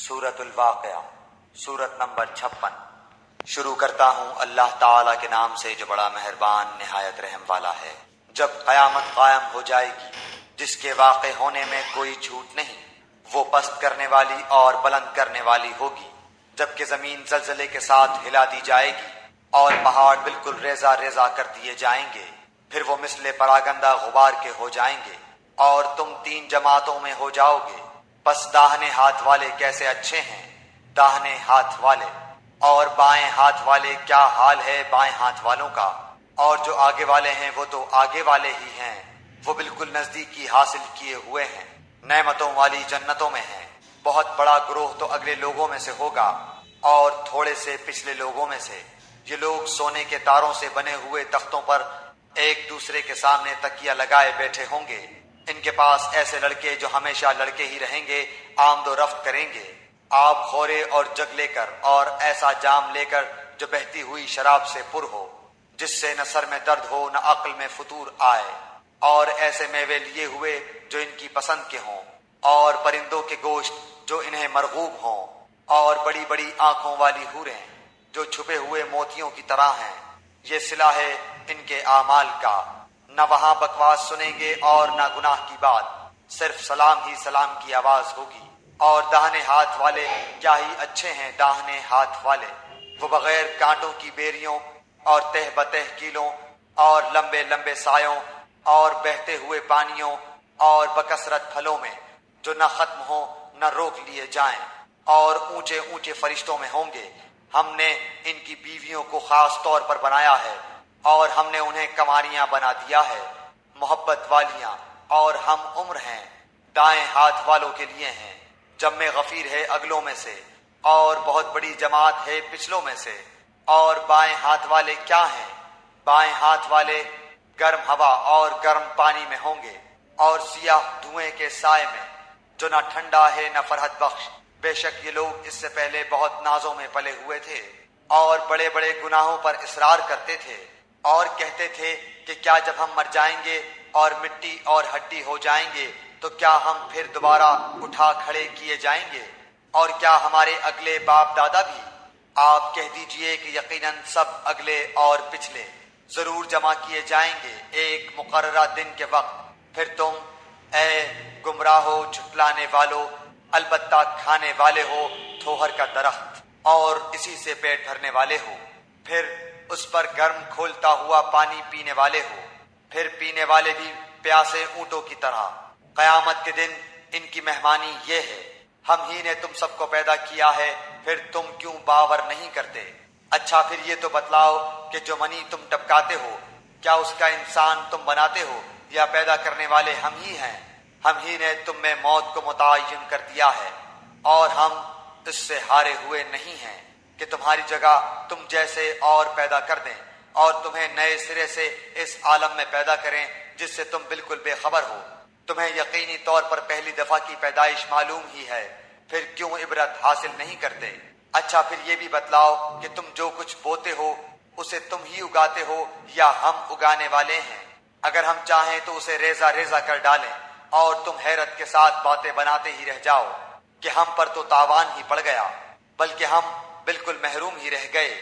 सूरत अल-वाक़िया, सूरत number 56। शुरू करता हूँ अल्लाह ताला के नाम से जो बड़ा मेहरबान निहायत रहम वाला है। जब क़यामत कायम हो जाएगी जिसके वाक़े होने में कोई झूठ नहीं, वो पस्त करने वाली और बुलंद करने वाली होगी। जबकि ज़मीन ज़लज़ले के साथ हिला दी जाएगी और पहाड़ बिल्कुल रेजा रेजा कर दिए जाएंगे, फिर वो मिसले परागंदा गुबार के हो जाएंगे और तुम 3 जमातों में हो जाओगे। बस दाहिने हाथ वाले कैसे अच्छे हैं, दाहिने हाथ वाले, और बाएं हाथ वाले क्या हाल है बाएं हाथ वालों का। और जो आगे वाले हैं वो तो आगे वाले ही हैं, वो बिल्कुल नजदीकी हासिल किए हुए हैं, नेमतों वाली जन्नतों में हैं। बहुत बड़ा ग्रोह तो अगले लोगों में से होगा और थोड़े से पिछले लोगों में से। ये लोग सोने के तारों से बने हुए तख्तों पर एक दूसरे के सामने तकिया लगाए बैठे होंगे। इनके पास ऐसे लड़के जो हमेशा लड़के ही रहेंगे, आमदो रफ्त करेंगे, आब खोरे और जग लेकर, और ऐसा जाम लेकर जो बहती हुई शराब से पुर हो, जिससे न सर में दर्द हो न अक्ल में फतूर आए, और ऐसे मेवे लिए हुए जो इनकी पसंद के हों, और परिंदों के गोश्त जो इन्हें मरगूब हों, और बड़ी बड़ी आंखों वाली हूरें जो छुपे हुए मोतियों की तरह हैं। ये सिला है इनके आमाल का। न वहां बकवास सुनेंगे और न गुनाह की बात, सिर्फ सलाम ही सलाम की आवाज होगी। और दाहिने हाथ वाले क्या ही अच्छे हैं दाहिने हाथ वाले, वो बगैर कांटों की बेरियों और तह बतह कीलों और लंबे लंबे सायों और बहते हुए पानियों और बकसरत फलों में जो न खत्म हो न रोक लिए जाएं, और ऊंचे ऊंचे फरिश्तों में होंगे। हमने इनकी बीवियों को खास तौर पर बनाया है और हमने उन्हें कमारियां बना दिया है, मोहब्बत वालियां, और हम उम्र हैं दाएं हाथ वालों के लिए हैं। जम्मे गफीर है अगलों में से और बहुत बड़ी जमात है पिछलों में से। और बाएं हाथ वाले क्या हैं, बाएं हाथ वाले गर्म हवा और गर्म पानी में होंगे और सियाह धुएं के साए में, जो न ठंडा है न फरहत बख्श। बेशक ये लोग इससे पहले बहुत नाजों में पले हुए थे और बड़े बड़े गुनाहों पर इसरार करते थे और कहते थे कि क्या जब हम मर जाएंगे और मिट्टी और हड्डी हो जाएंगे तो क्या हम फिर दोबारा उठा खड़े किए जाएंगे, और क्या हमारे अगले बाप दादा भी। आप कह दीजिए कि यकीनन सब अगले और पिछले जरूर जमा किए जाएंगे एक मुकर्ररा दिन के वक्त। फिर तुम ए गुमराहो झुटलाने वालों, अलबत्ता खाने वाले हो थोहर का दरख्त और इसी से पेट भरने वाले हो। फिर उस पर गर्म खोलता हुआ पानी पीने वाले हो, फिर पीने वाले भी प्यासे ऊंटों की तरह। कयामत के दिन इनकी मेहमानी ये है, हम ही ने तुम सबको पैदा किया है, फिर तुम क्यों बावर नहीं करते। अच्छा फिर ये तो बतलाओ कि जो मनी तुम टपकाते हो, क्या उसका इंसान तुम बनाते हो या पैदा करने वाले हम ही हैं। हम ही ने तुम में मौत को मुतय्यन कर दिया है और हम इससे हारे हुए नहीं हैं कि तुम्हारी जगह तुम जैसे और पैदा कर दें और तुम्हें नए सिरे से इस आलम में पैदा करें जिससे तुम बिल्कुल बेखबर हो। तुम्हें यकीनी तौर पर पहली दफा की पैदाइश मालूम ही है, फिर क्यों इबरत हासिल नहीं करते। अच्छा फिर ये भी बतलाओ कि तुम जो कुछ बोते हो उसे तुम ही उगाते हो या हम उगाने वाले हैं। अगर हम चाहें तो उसे रेजा रेजा कर डालें और तुम हैरत के साथ बातें बनाते ही रह जाओ कि हम पर तो तावान ही पड़ गया, बल्कि हम बिल्कुल महरूम ही रह गए।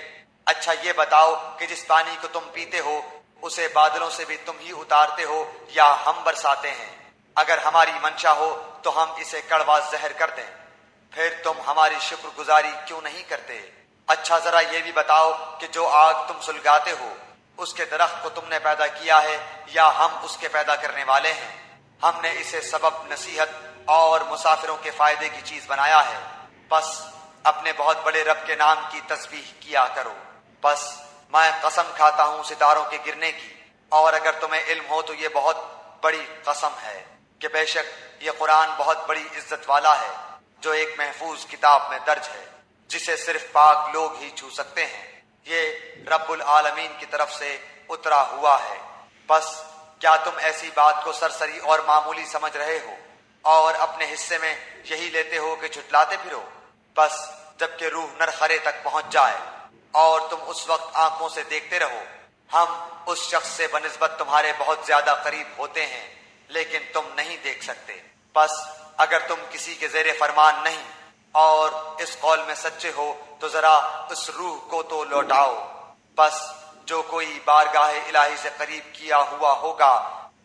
अच्छा ये बताओ कि जिस पानी को तुम पीते हो उसे बादलों से भी तुम ही उतारते हो या हम बरसाते हैं। अगर हमारी मंशा हो तो हम इसे कड़वा जहर कर दें, फिर तुम हमारी शुक्रगुजारी क्यों नहीं करते। अच्छा जरा ये भी बताओ कि जो आग तुम सुलगाते हो उसके दरख्त को तुमने पैदा किया है या हम उसके पैदा करने वाले हैं। हमने इसे सबब नसीहत और मुसाफिरों के फायदे की चीज बनाया है। बस अपने बहुत बड़े रब के नाम की तस्बीह किया करो। बस मैं कसम खाता हूँ सितारों के गिरने की, और अगर तुम्हें इल्म हो तो ये बहुत बड़ी कसम है कि बेशक ये कुरान बहुत बड़ी इज्जत वाला है, जो एक महफूज किताब में दर्ज है जिसे सिर्फ पाक लोग ही छू सकते हैं। ये रब्बुल आलमीन की तरफ से उतरा हुआ है। बस क्या तुम ऐसी बात को सरसरी और मामूली समझ रहे हो और अपने हिस्से में यही लेते हो कि झुटलाते फिरो। बस जबकि रूह नरखरे तक पहुंच जाए और तुम उस वक्त आंखों से देखते रहो, हम उस शख्स से बनिस्बत तुम्हारे बहुत ज्यादा करीब होते हैं लेकिन तुम नहीं देख सकते। बस अगर तुम किसी के जेरे फरमान नहीं اور اس قول میں سچے ہو تو ذرا اس روح کو تو لوٹاؤ۔ بس جو کوئی بارگاہ الہی سے قریب کیا ہوا ہوگا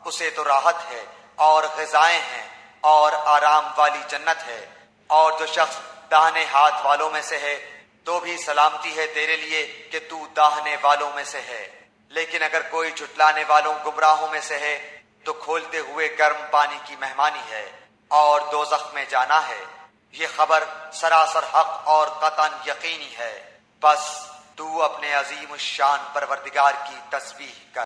اسے تو راحت ہے اور غذائیں ہیں اور آرام والی جنت ہے، اور جو شخص داہنے ہاتھ والوں میں سے ہے تو بھی سلامتی ہے تیرے لیے کہ تو داہنے والوں میں سے ہے۔ لیکن اگر کوئی جھٹلانے والوں گمراہوں میں سے ہے تو کھولتے ہوئے گرم پانی کی مہمانی ہے اور دوزخ میں جانا ہے۔ یہ خبر سراسر حق اور قطعاً یقینی ہے۔ بس تو اپنے عظیم الشان پروردگار کی تسبیح کر۔